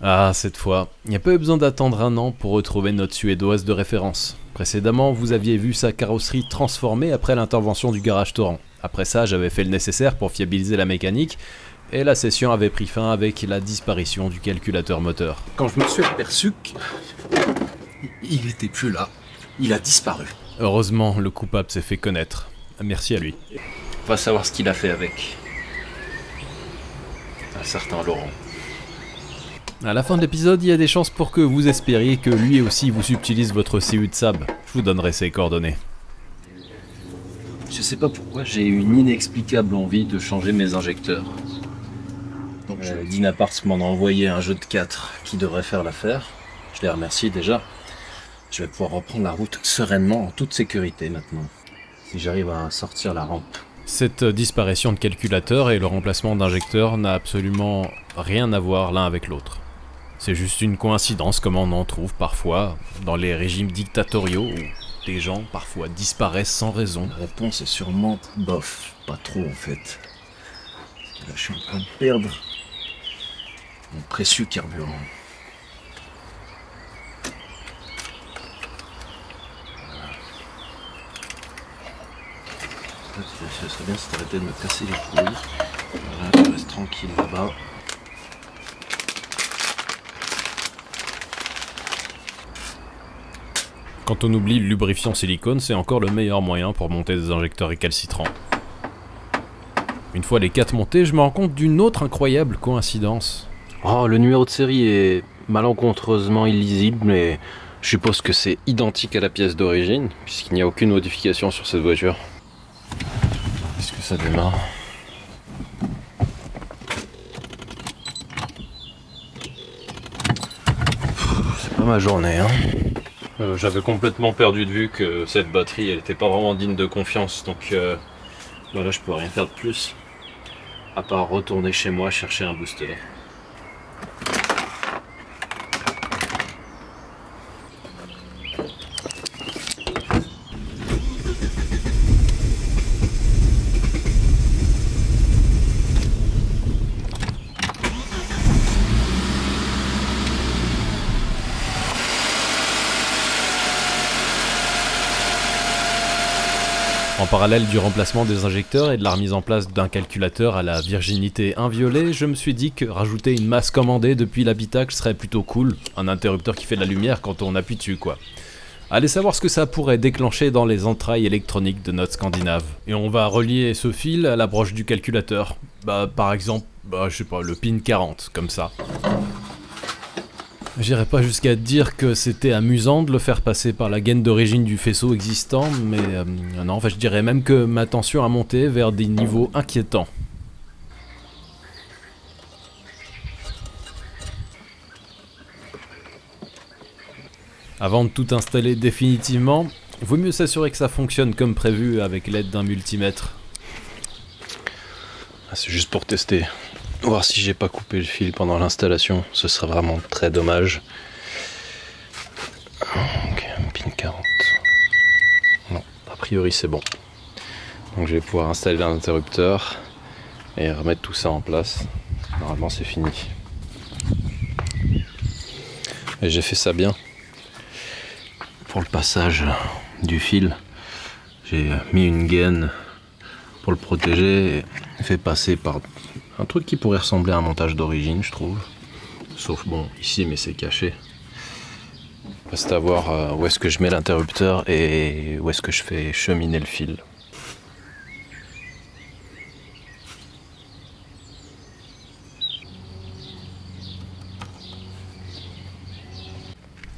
Ah, cette fois, il n'y a pas eu besoin d'attendre un an pour retrouver notre Suédoise de référence. Précédemment, vous aviez vu sa carrosserie transformée après l'intervention du garage Torrent. Après ça, j'avais fait le nécessaire pour fiabiliser la mécanique, et la session avait pris fin avec la disparition du calculateur moteur. Quand je me suis aperçu qu'il n'était plus là, il a disparu. Heureusement, le coupable s'est fait connaître. Merci à lui. On va savoir ce qu'il a fait avec un certain Laurent. À la fin de l'épisode, il y a des chances pour que vous espériez que lui aussi vous subtilise votre CU de sable. Je vous donnerai ses coordonnées. Je sais pas pourquoi, j'ai une inexplicable envie de changer mes injecteurs. Dynapars m'en a envoyé un jeu de 4 qui devrait faire l'affaire. Je les remercie déjà. Je vais pouvoir reprendre la route sereinement en toute sécurité maintenant. Si j'arrive à sortir la rampe. Cette disparition de calculateur et le remplacement d'injecteur n'a absolument rien à voir l'un avec l'autre. C'est juste une coïncidence comme on en trouve parfois dans les régimes dictatoriaux où des gens parfois disparaissent sans raison. La réponse est sûrement bof, pas trop en fait. Là je suis en train de perdre mon précieux carburant. Ce serait bien si t'arrêtais de me casser les couilles. Voilà, je reste tranquille là-bas. Quand on oublie le lubrifiant silicone, c'est encore le meilleur moyen pour monter des injecteurs récalcitrants. Une fois les 4 montés, je me rends compte d'une autre incroyable coïncidence. Oh, le numéro de série est malencontreusement illisible, mais je suppose que c'est identique à la pièce d'origine, puisqu'il n'y a aucune modification sur cette voiture. Est-ce que ça démarre? C'est pas ma journée, hein. J'avais complètement perdu de vue que cette batterie, elle était pas vraiment digne de confiance, donc voilà, je peux rien faire de plus, à part retourner chez moi chercher un booster. En parallèle du remplacement des injecteurs et de la remise en place d'un calculateur à la virginité inviolée, je me suis dit que rajouter une masse commandée depuis l'habitacle serait plutôt cool, un interrupteur qui fait de la lumière quand on appuie dessus quoi. Allez savoir ce que ça pourrait déclencher dans les entrailles électroniques de notre Scandinave. Et on va relier ce fil à la broche du calculateur. Par exemple, je sais pas, le pin 40, comme ça. J'irais pas jusqu'à dire que c'était amusant de le faire passer par la gaine d'origine du faisceau existant, mais non, je dirais même que ma tension a monté vers des niveaux inquiétants. Avant de tout installer définitivement, vaut mieux s'assurer que ça fonctionne comme prévu avec l'aide d'un multimètre. C'est juste pour tester. Voir si j'ai pas coupé le fil pendant l'installation, ce serait vraiment très dommage. Ok, pin 40. Non, a priori c'est bon. Donc je vais pouvoir installer l'interrupteur et remettre tout ça en place. Normalement c'est fini. Et j'ai fait ça bien. Pour le passage du fil, j'ai mis une gaine pour le protéger et fait passer par un truc qui pourrait ressembler à un montage d'origine, je trouve. Sauf bon, ici, mais c'est caché. Reste à voir où est-ce que je mets l'interrupteur et où est-ce que je fais cheminer le fil.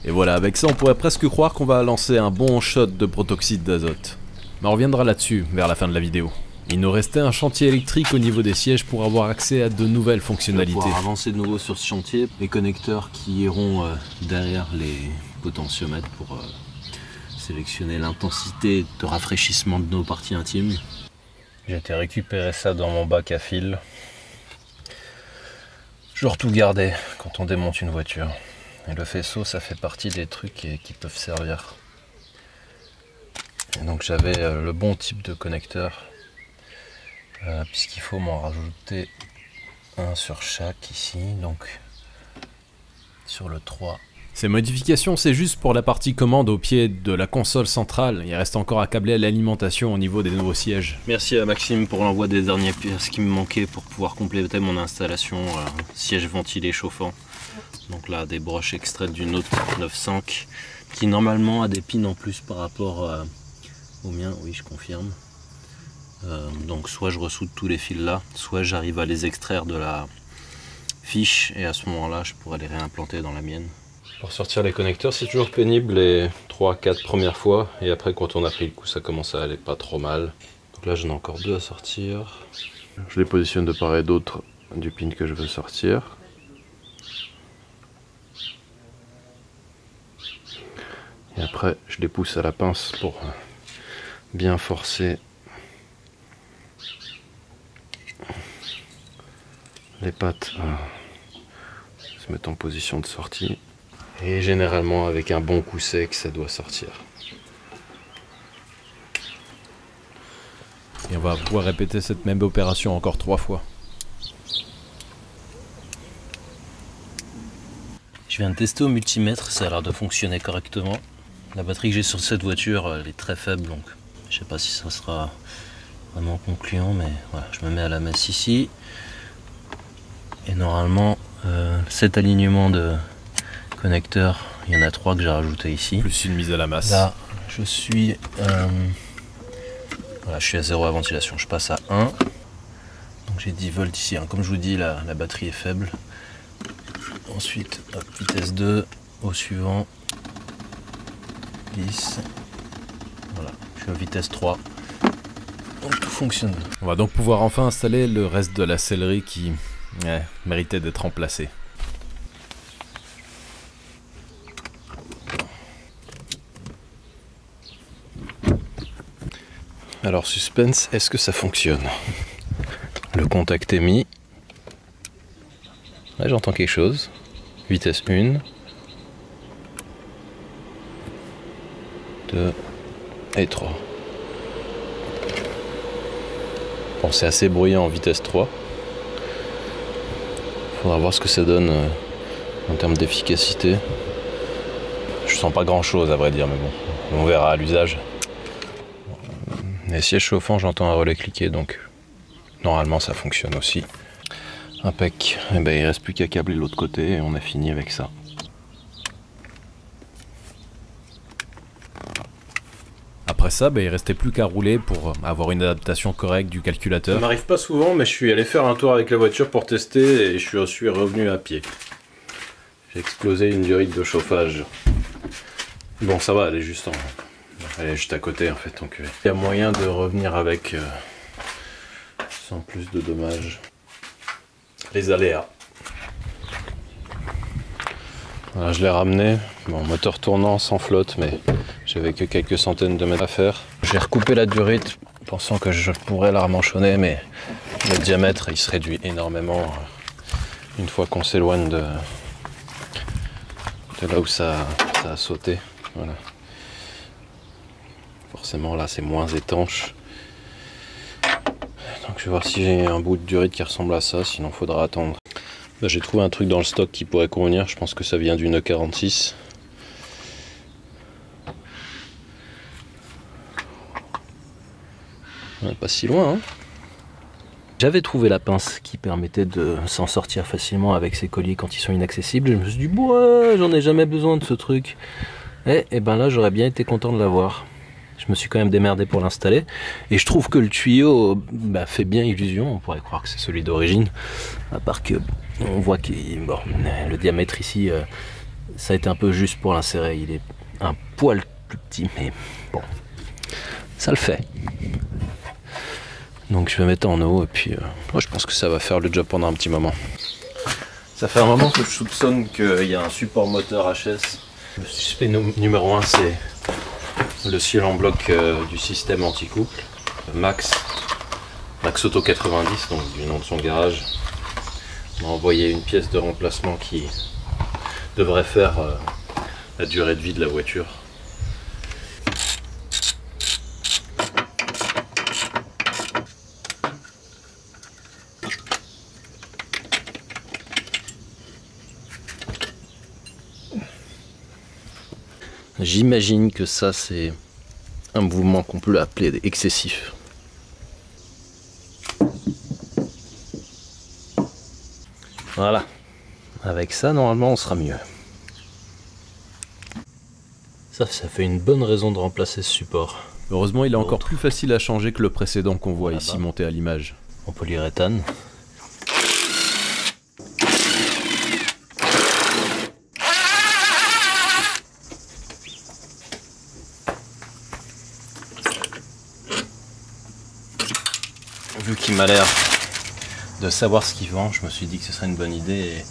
Et voilà, avec ça on pourrait presque croire qu'on va lancer un bon shot de protoxyde d'azote. Mais on reviendra là-dessus vers la fin de la vidéo. Il nous restait un chantier électrique au niveau des sièges pour avoir accès à de nouvelles fonctionnalités. Pour avancer de nouveau sur ce chantier, les connecteurs qui iront derrière les potentiomètres pour sélectionner l'intensité de rafraîchissement de nos parties intimes. J'ai été récupérer ça dans mon bac à fil. Je dois tout garder quand on démonte une voiture. Et le faisceau, ça fait partie des trucs qui peuvent servir. Et donc j'avais le bon type de connecteur. Puisqu'il faut m'en rajouter un sur chaque ici, donc sur le 3. Ces modifications, c'est juste pour la partie commande au pied de la console centrale. Il reste encore à câbler l'alimentation au niveau des nouveaux sièges. Merci à Maxime pour l'envoi des dernières pièces qui me manquaient pour pouvoir compléter mon installation siège ventilé chauffant. Donc là, des broches extraites du Note 9.5 qui normalement a des pins en plus par rapport au mien. Oui, je confirme. Donc soit je ressoude tous les fils là, soit j'arrive à les extraire de la fiche et à ce moment-là, je pourrais les réimplanter dans la mienne. Pour sortir les connecteurs, c'est toujours pénible les 3-4 premières fois. Et après, quand on a pris le coup, ça commence à aller pas trop mal. Donc là, j'en ai encore 2 à sortir. Je les positionne de part et d'autre du pin que je veux sortir. Et après, je les pousse à la pince pour bien forcer les pattes à se mettre en position de sortie. Et généralement avec un bon coup sec ça doit sortir. Et on va pouvoir répéter cette même opération encore 3 fois. Je viens de tester au multimètre, ça a l'air de fonctionner correctement. La batterie que j'ai sur cette voiture elle est très faible, donc je sais pas si ça sera vraiment concluant, mais voilà, je me mets à la messe ici. Et normalement cet alignement de connecteurs, il y en a 3 que j'ai rajouté ici. Plus une mise à la masse. Là, je suis voilà, je suis à 0 à ventilation, je passe à 1. Donc j'ai 10 volts ici. Comme je vous dis, la batterie est faible. Ensuite, hop, vitesse 2, au suivant, 10. Voilà, je suis à vitesse 3. Donc tout fonctionne. On va donc pouvoir enfin installer le reste de la sellerie qui méritait d'être remplacée. Alors suspense, est-ce que ça fonctionne? Le contact est mis. Là j'entends quelque chose. Vitesse 1. 2 et 3. Bon, c'est assez bruyant en vitesse 3. Faudra voir ce que ça donne en termes d'efficacité. Je sens pas grand chose à vrai dire, mais bon, on verra à l'usage. Les sièges chauffants, j'entends un relais cliquer, donc normalement ça fonctionne aussi. Impec. Et ben, il reste plus qu'à câbler l'autre côté et on a fini avec ça. Après ça, il restait plus qu'à rouler pour avoir une adaptation correcte du calculateur. Ça m'arrive pas souvent, mais je suis allé faire un tour avec la voiture pour tester et je suis revenu à pied. J'ai explosé une durite de chauffage. Bon, ça va, elle est juste à côté en fait, donc il y a moyen de revenir avec sans plus de dommages. Les aléas. Voilà, je l'ai ramené, bon, moteur tournant sans flotte, mais j'avais que quelques centaines de mètres à faire. J'ai recoupé la durite pensant que je pourrais la remanchonner, mais le diamètre il se réduit énormément une fois qu'on s'éloigne de là où ça a sauté. Voilà. Forcément là c'est moins étanche. Donc je vais voir si j'ai un bout de durite qui ressemble à ça, sinon il faudra attendre. Là, j'ai trouvé un truc dans le stock qui pourrait convenir, je pense que ça vient d'une E46. Pas si loin, hein. J'avais trouvé la pince qui permettait de s'en sortir facilement avec ces colliers quand ils sont inaccessibles. Je me suis dit, ouais, j'en ai jamais besoin de ce truc. Et ben là, j'aurais bien été content de l'avoir. Je me suis quand même démerdé pour l'installer. Et je trouve que le tuyau fait bien illusion. On pourrait croire que c'est celui d'origine. À part que on voit que le diamètre ici, ça a été un peu juste pour l'insérer. Il est un poil plus petit, mais bon, ça le fait. Donc je vais mettre en eau et puis moi je pense que ça va faire le job pendant un petit moment. Ça fait un moment que je soupçonne qu'il y a un support moteur HS. Le suspect numéro 1 c'est le ciel en bloc du système anti-couple. Max Auto 90, donc du nom de son garage, m'a envoyé une pièce de remplacement qui devrait faire la durée de vie de la voiture. J'imagine que ça c'est un mouvement qu'on peut appeler excessif. Voilà, avec ça normalement on sera mieux. Ça fait une bonne raison de remplacer ce support. Heureusement, il est encore plus facile à changer que le précédent qu'on voit Là-bas. ici monté à l'image. En polyuréthane. Vu qu'il m'a l'air de savoir ce qu'il vend, je me suis dit que ce serait une bonne idée et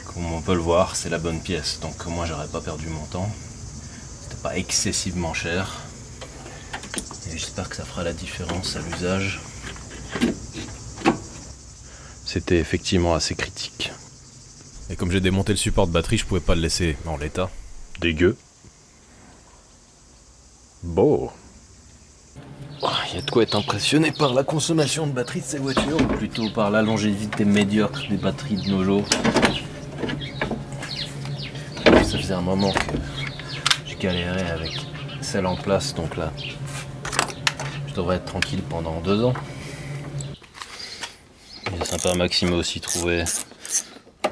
comme on peut le voir, c'est la bonne pièce. Donc moi j'aurais pas perdu mon temps. C'était pas excessivement cher. Et j'espère que ça fera la différence à l'usage. C'était effectivement assez critique. Et comme j'ai démonté le support de batterie, je pouvais pas le laisser en l'état. Dégueu. Beau. Il y a de quoi être impressionné par la consommation de batterie de ces voitures, ou plutôt par la longévité médiocre des batteries de nos jours. Ça faisait un moment que je galérais avec celle en place, donc là, je devrais être tranquille pendant 2 ans. Il est sympa, Maxime a aussi trouvé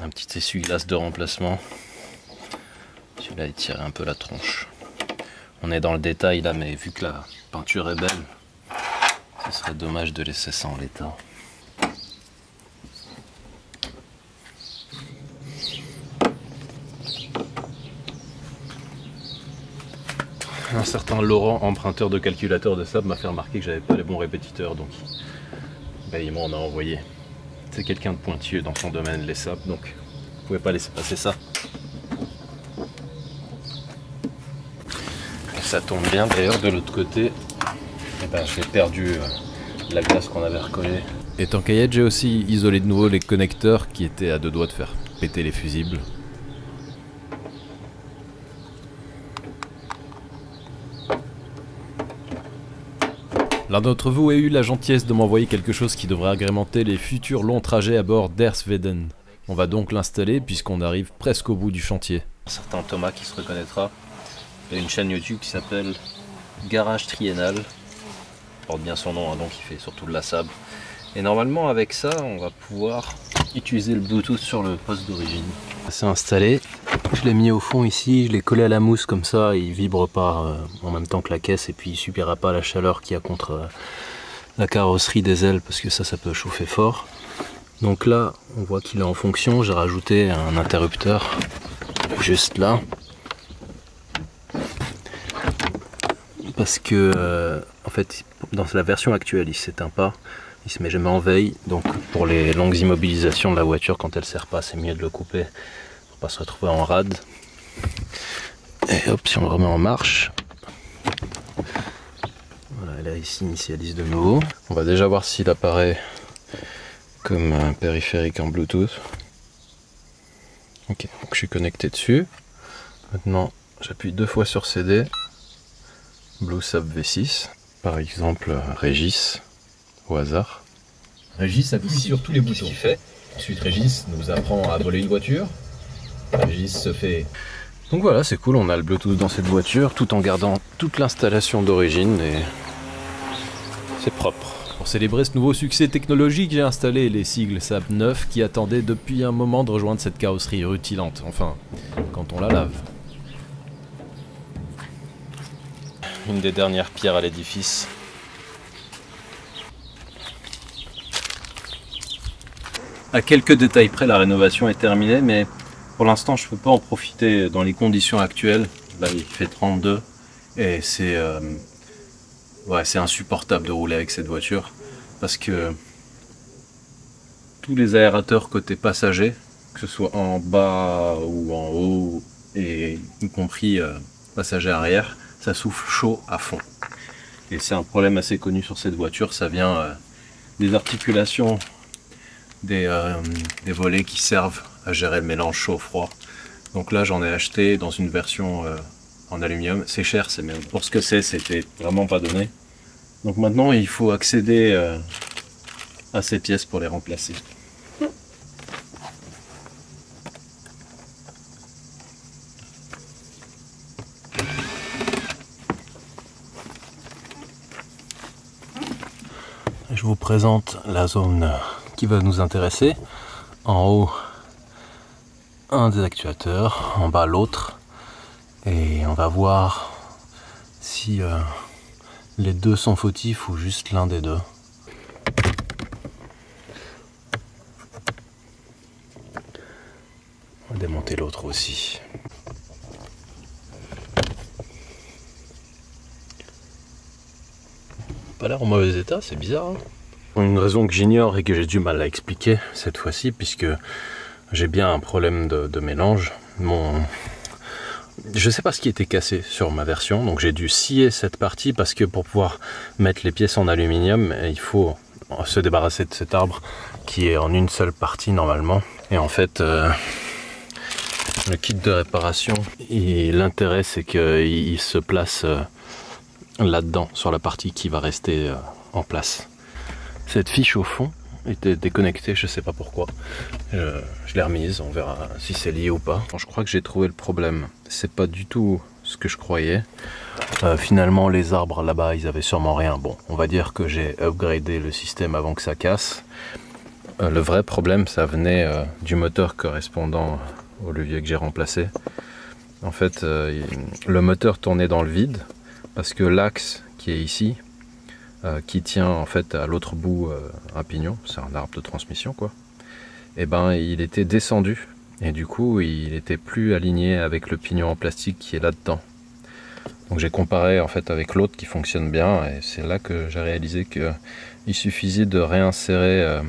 un petit essuie-glace de remplacement. Celui-là, il tirait un peu la tronche. On est dans le détail là, mais vu que la peinture est belle, ce serait dommage de laisser ça en l'état. Un certain Laurent, emprunteur de calculateur de sable, m'a fait remarquer que j'avais pas les bons répétiteurs, donc il m'en a envoyé. C'est quelqu'un de pointueux dans son domaine, les sables, donc vous pouvez pas laisser passer ça. Et ça tombe bien d'ailleurs, de l'autre côté, j'ai perdu la glace qu'on avait recollée. Et tant qu'à y être, j'ai aussi isolé de nouveau les connecteurs qui étaient à 2 doigts de faire péter les fusibles. L'un d'entre vous a eu la gentillesse de m'envoyer quelque chose qui devrait agrémenter les futurs longs trajets à bord d'Air Sweden. On va donc l'installer puisqu'on arrive presque au bout du chantier. Un certain Thomas qui se reconnaîtra. Il y a une chaîne YouTube qui s'appelle Garage Triennal. Il porte bien son nom, hein, donc il fait surtout de la sable. Et normalement avec ça, on va pouvoir utiliser le Bluetooth sur le poste d'origine. C'est installé. Je l'ai mis au fond ici, je l'ai collé à la mousse comme ça, il vibre pas en même temps que la caisse et puis il subira pas la chaleur qu'il y a contre la carrosserie des ailes parce que ça peut chauffer fort. Donc là, on voit qu'il est en fonction, j'ai rajouté un interrupteur juste là. Parce que en fait, dans la version actuelle, il s'éteint pas, il se met jamais en veille, donc pour les longues immobilisations de la voiture, quand elle sert pas, c'est mieux de le couper. Pas se retrouver en rade. Et hop, si on le remet en marche, voilà, là il s'initialise de nouveau. On va déjà voir s'il apparaît comme un périphérique en Bluetooth. Ok, donc je suis connecté dessus. Maintenant, j'appuie 2 fois sur CD. BlueSap V6, par exemple Régis, au hasard. Régis appuie sur tous les boutons. Ensuite, Régis nous apprend à voler une voiture. Régis se fait... Donc voilà, c'est cool, on a le Bluetooth dans cette voiture tout en gardant toute l'installation d'origine et c'est propre. Pour célébrer ce nouveau succès technologique, j'ai installé les sigles SAP 9 qui attendaient depuis un moment de rejoindre cette carrosserie rutilante, enfin, quand on la lave. Une des dernières pierres à l'édifice. À quelques détails près, la rénovation est terminée, mais pour l'instant, je ne peux pas en profiter dans les conditions actuelles. Là, il fait 32 et c'est insupportable de rouler avec cette voiture parce que tous les aérateurs côté passager, que ce soit en bas ou en haut, et y compris passager arrière, ça souffle chaud à fond. Et c'est un problème assez connu sur cette voiture, ça vient des articulations des volets qui servent à gérer le mélange chaud-froid. Donc là j'en ai acheté dans une version en aluminium, c'est cher, c'est même pour ce que c'était vraiment pas donné. Donc maintenant il faut accéder à ces pièces pour les remplacer. Je vous présente la zone qui va nous intéresser. En haut, un des actuateurs, en bas l'autre. Et on va voir si les deux sont fautifs ou juste l'un des deux. On va démonter l'autre aussi. Pas l'air en mauvais état, c'est bizarre. Hein, pour une raison que j'ignore et que j'ai du mal à expliquer cette fois-ci, puisque j'ai bien un problème de mélange. Je sais pas ce qui était cassé sur ma version, donc j'ai dû scier cette partie parce que pour pouvoir mettre les pièces en aluminium, il faut se débarrasser de cet arbre qui est en une seule partie normalement. Et en fait, le kit de réparation, l'intérêt c'est qu'il se place là-dedans, sur la partie qui va rester en place. Cette fiche au fond était déconnectée, je sais pas pourquoi. Je l'ai remise, on verra si c'est lié ou pas. Je crois que j'ai trouvé le problème. C'est pas du tout ce que je croyais. Finalement, les arbres là-bas, ils avaient sûrement rien. Bon, on va dire que j'ai upgradé le système avant que ça casse. Le vrai problème, ça venait du moteur correspondant au levier que j'ai remplacé. En fait, le moteur tournait dans le vide. Parce que l'axe qui est ici, qui tient en fait à l'autre bout un pignon, c'est un arbre de transmission quoi, et ben il était descendu et du coup il était plus aligné avec le pignon en plastique qui est là-dedans. Donc j'ai comparé en fait avec l'autre qui fonctionne bien et c'est là que j'ai réalisé que il suffisait de réinsérer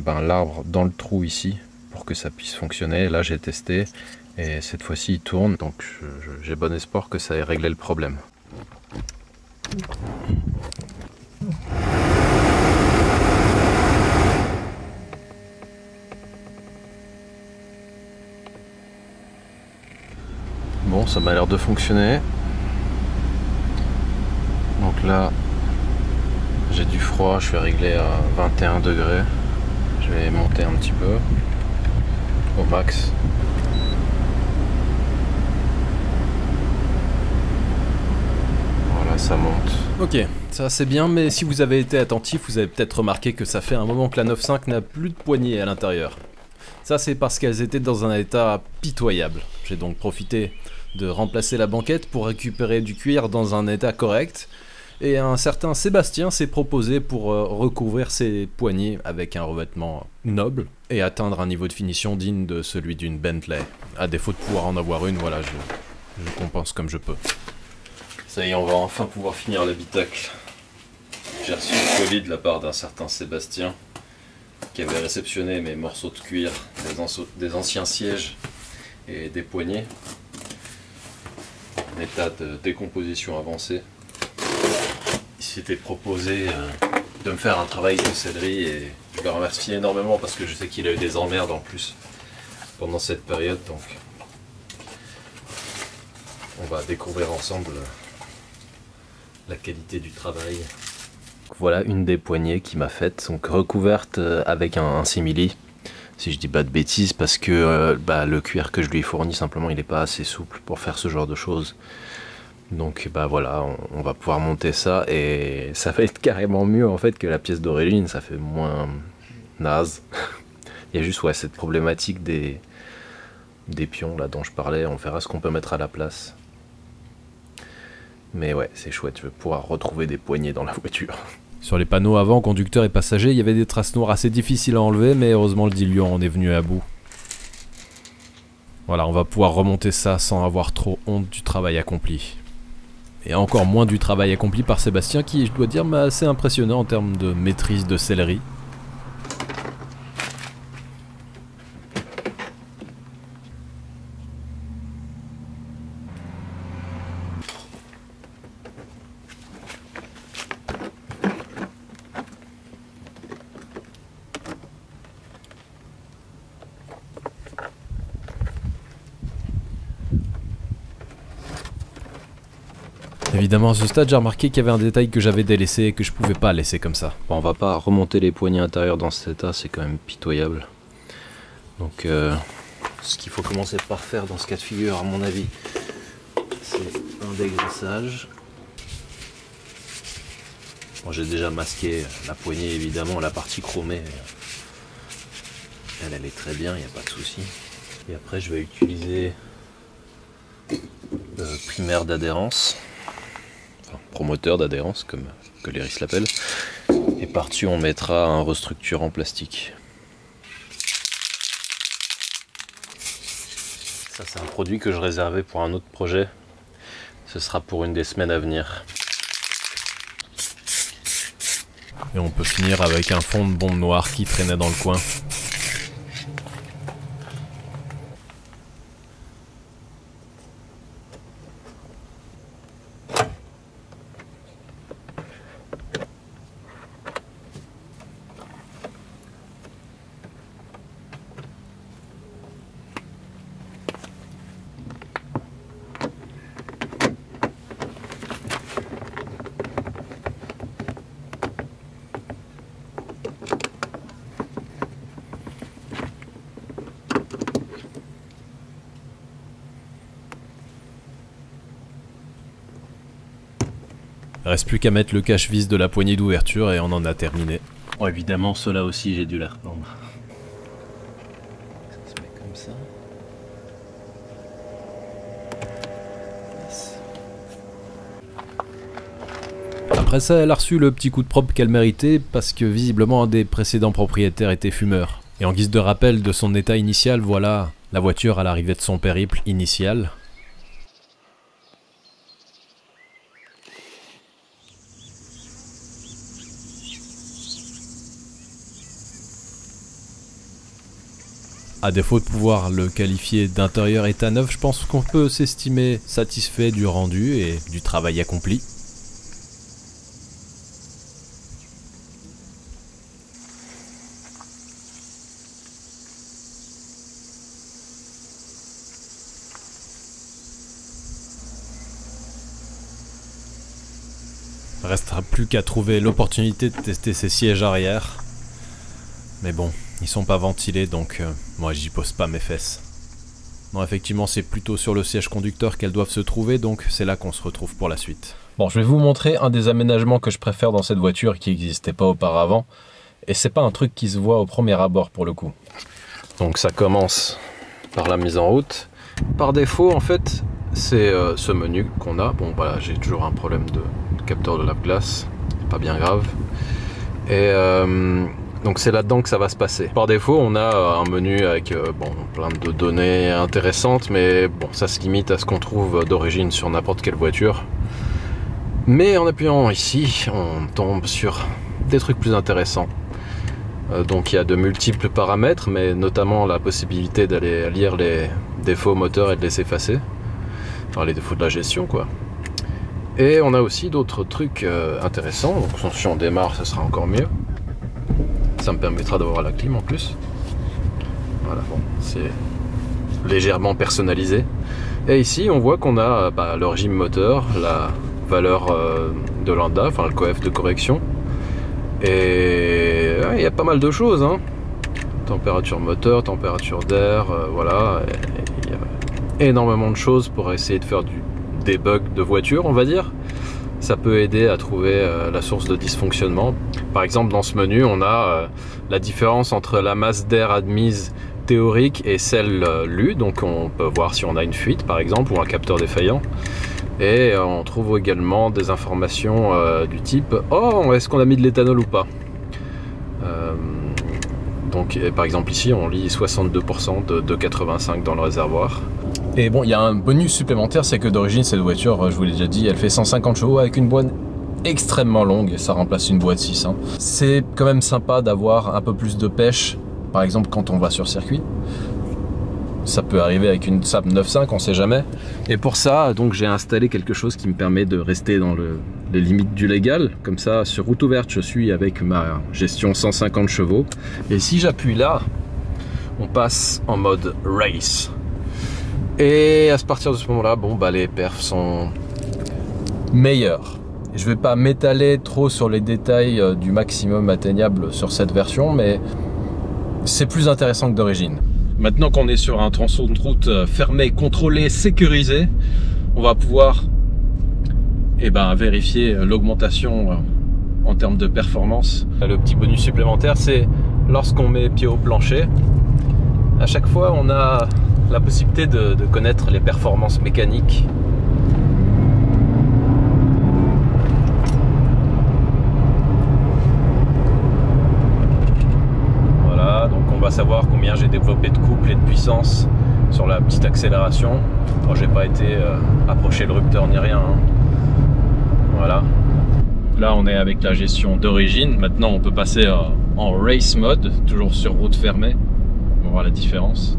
l'arbre dans le trou ici pour que ça puisse fonctionner. Et là j'ai testé et cette fois-ci il tourne, donc j'ai bon espoir que ça ait réglé le problème. Bon, ça m'a l'air de fonctionner. Donc là, j'ai du froid, je suis réglé à 21 degrés. Je vais monter un petit peu au max. Voilà, ça monte. Ok, ça c'est bien, mais si vous avez été attentif, vous avez peut-être remarqué que ça fait un moment que la 9.5 n'a plus de poignées à l'intérieur. Ça c'est parce qu'elles étaient dans un état pitoyable. J'ai donc profité de remplacer la banquette pour récupérer du cuir dans un état correct. Et un certain Sébastien s'est proposé pour recouvrir ses poignées avec un revêtement noble et atteindre un niveau de finition digne de celui d'une Bentley. À défaut de pouvoir en avoir une, voilà, je compense comme je peux. Ça y est, on va enfin pouvoir finir l'habitacle. J'ai reçu le colis de la part d'un certain Sébastien qui avait réceptionné mes morceaux de cuir, des anciens sièges et des poignées en état de décomposition avancée. Il s'était proposé de me faire un travail de sellerie et je le remercie énormément parce que je sais qu'il a eu des emmerdes en plus pendant cette période, donc on va découvrir ensemble la qualité du travail. Voilà une des poignées qu'il m'a faites, donc recouverte avec un simili, si je dis pas de bêtises, parce que le cuir que je lui ai fourni simplement il n'est pas assez souple pour faire ce genre de choses. Donc voilà, on va pouvoir monter ça et ça va être carrément mieux en fait que la pièce d'origine, ça fait moins naze. Il y a juste cette problématique des pions là dont je parlais, on verra ce qu'on peut mettre à la place. Mais ouais, c'est chouette, je vais pouvoir retrouver des poignées dans la voiture. Sur les panneaux avant, conducteurs et passagers, il y avait des traces noires assez difficiles à enlever, mais heureusement le diluant en est venu à bout. Voilà, on va pouvoir remonter ça sans avoir trop honte du travail accompli. Et encore moins du travail accompli par Sébastien qui, je dois dire, m'a assez impressionné en termes de maîtrise de sellerie. Évidemment, à ce stade, j'ai remarqué qu'il y avait un détail que j'avais délaissé et que je pouvais pas laisser comme ça. Bon, on va pas remonter les poignées intérieures dans cet état, c'est quand même pitoyable. Donc, ce qu'il faut commencer par faire dans ce cas de figure, à mon avis, c'est un dégraissage. Bon, j'ai déjà masqué la poignée évidemment, la partie chromée. Elle est très bien, il n'y a pas de souci. Et après je vais utiliser le primaire d'adhérence, enfin promoteur d'adhérence comme Coleris l'appelle. Et par-dessus on mettra un restructurant plastique. Ça c'est un produit que je réservais pour un autre projet. Ce sera pour une des semaines à venir. Et on peut finir avec un fond de bombe noire qui traînait dans le coin. Reste plus qu'à mettre le cache-vis de la poignée d'ouverture et on en a terminé. Bon, évidemment, ceux-là aussi, j'ai dû les reprendre. Ça se met comme ça. Yes. Après ça, elle a reçu le petit coup de propre qu'elle méritait parce que visiblement un des précédents propriétaires était fumeur. Et en guise de rappel de son état initial, voilà la voiture à l'arrivée de son périple initial. À défaut de pouvoir le qualifier d'intérieur état neuf, je pense qu'on peut s'estimer satisfait du rendu et du travail accompli. Restera plus qu'à trouver l'opportunité de tester ces sièges arrière. Mais bon, ils sont pas ventilés donc moi j'y pose pas mes fesses. Non, effectivement c'est plutôt sur le siège conducteur qu'elles doivent se trouver, donc c'est là qu'on se retrouve pour la suite. Bon, je vais vous montrer un des aménagements que je préfère dans cette voiture qui n'existait pas auparavant. Et c'est pas un truc qui se voit au premier abord pour le coup. Donc ça commence par la mise en route. Par défaut en fait c'est ce menu qu'on a. Bon voilà, j'ai toujours un problème de capteur de lave-glace, pas bien grave. Et donc c'est là-dedans que ça va se passer. Par défaut, on a un menu avec bon, plein de données intéressantes, mais bon, ça se limite à ce qu'on trouve d'origine sur n'importe quelle voiture. Mais en appuyant ici, on tombe sur des trucs plus intéressants. Donc il y a de multiples paramètres, mais notamment la possibilité d'aller lire les défauts moteurs et de les effacer. Enfin les défauts de la gestion quoi. Et on a aussi d'autres trucs intéressants. Donc si on démarre, ça sera encore mieux. Ça me permettra d'avoir la clim en plus. Voilà, bon, c'est légèrement personnalisé. Et ici, on voit qu'on a le régime moteur, la valeur de lambda, enfin le coef de correction. Et il y a pas mal de choses. Hein. Température moteur, température d'air, voilà. Il y a énormément de choses pour essayer de faire du debug de voiture, on va dire. Ça peut aider à trouver la source de dysfonctionnement. Par exemple, dans ce menu, on a la différence entre la masse d'air admise théorique et celle lue. Donc on peut voir si on a une fuite, par exemple, ou un capteur défaillant. Et on trouve également des informations du type « Oh, est-ce qu'on a mis de l'éthanol ou pas ?» Donc, par exemple, ici, on lit 62% de 85 dans le réservoir. Et bon, il y a un bonus supplémentaire, c'est que d'origine, cette voiture, je vous l'ai déjà dit, elle fait 150 chevaux avec une boîte extrêmement longue, et ça remplace une boîte 6. Hein. C'est quand même sympa d'avoir un peu plus de pêche, par exemple quand on va sur circuit. Ça peut arriver avec une Saab 9.5, on sait jamais. Et pour ça, donc j'ai installé quelque chose qui me permet de rester dans les limites du légal. Comme ça, sur route ouverte, je suis avec ma gestion 150 chevaux. Et si j'appuie là, on passe en mode race. Et à partir de ce moment-là, bon, les perfs sont meilleurs. Je vais pas m'étaler trop sur les détails du maximum atteignable sur cette version, mais c'est plus intéressant que d'origine. Maintenant qu'on est sur un tronçon de route fermé, contrôlé, sécurisé, on va pouvoir vérifier l'augmentation en termes de performance. Le petit bonus supplémentaire, c'est lorsqu'on met pied au plancher, à chaque fois on a la possibilité de connaître les performances mécaniques. Voilà, donc on va savoir combien j'ai développé de couple et de puissance sur la petite accélération. Bon, j'ai pas été approcher le rupteur ni rien, hein. Voilà. Là on est avec la gestion d'origine. Maintenant on peut passer en race mode, toujours sur route fermée. On va voir la différence.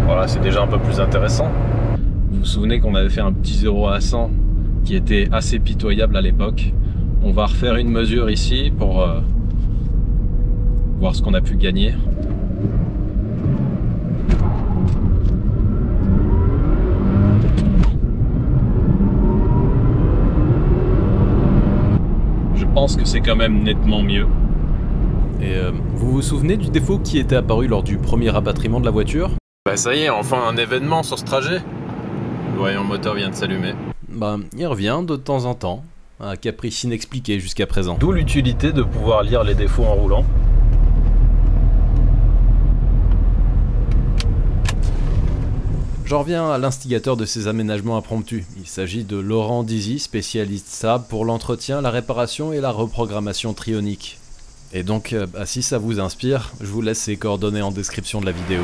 Voilà, c'est déjà un peu plus intéressant. Vous vous souvenez qu'on avait fait un petit 0 à 100 qui était assez pitoyable à l'époque. On va refaire une mesure ici pour voir ce qu'on a pu gagner. Je pense que c'est quand même nettement mieux. Et vous vous souvenez du défaut qui était apparu lors du premier rapatriement de la voiture? Bah ça y est, enfin un événement sur ce trajet. Le voyant moteur vient de s'allumer. Bah, il revient de temps en temps, un caprice inexpliqué jusqu'à présent. D'où l'utilité de pouvoir lire les défauts en roulant. J'en reviens à l'instigateur de ces aménagements impromptus. Il s'agit de Laurent Dizy, spécialiste Saab pour l'entretien, la réparation et la reprogrammation trionique. Et donc, si ça vous inspire, je vous laisse ses coordonnées en description de la vidéo.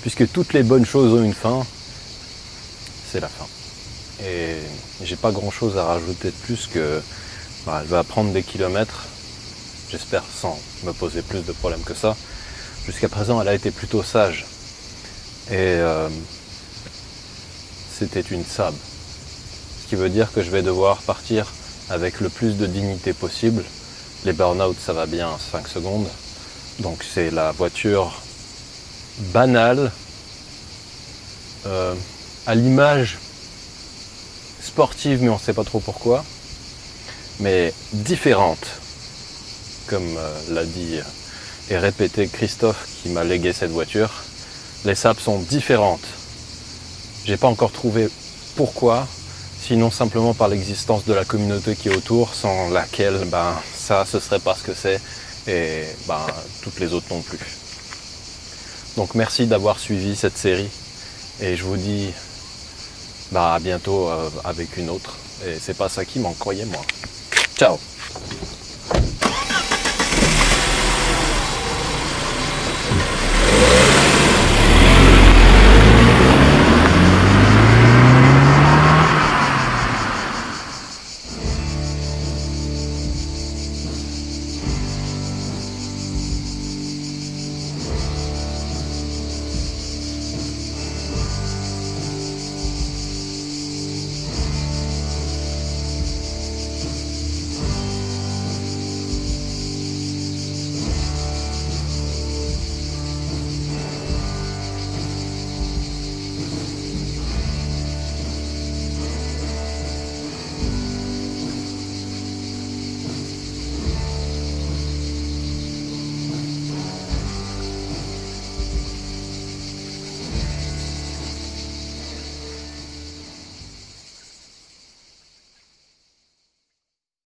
Puisque toutes les bonnes choses ont une fin, c'est la fin. Et j'ai pas grand chose à rajouter de plus que elle va prendre des kilomètres, j'espère sans me poser plus de problèmes que ça. Jusqu'à présent elle a été plutôt sage. Et c'était une Saab. Ce qui veut dire que je vais devoir partir avec le plus de dignité possible. Les burn-out ça va bien 5 secondes. Donc c'est la voiture banale, à l'image sportive mais on ne sait pas trop pourquoi, mais différente, comme l'a dit et répété Christophe qui m'a légué cette voiture. Les Saab sont différentes. J'ai pas encore trouvé pourquoi, sinon simplement par l'existence de la communauté qui est autour, sans laquelle ça ce serait pas ce que c'est, et toutes les autres non plus. Donc merci d'avoir suivi cette série et je vous dis à bientôt avec une autre. Et c'est pas ça qui manque, croyez-moi. Ciao!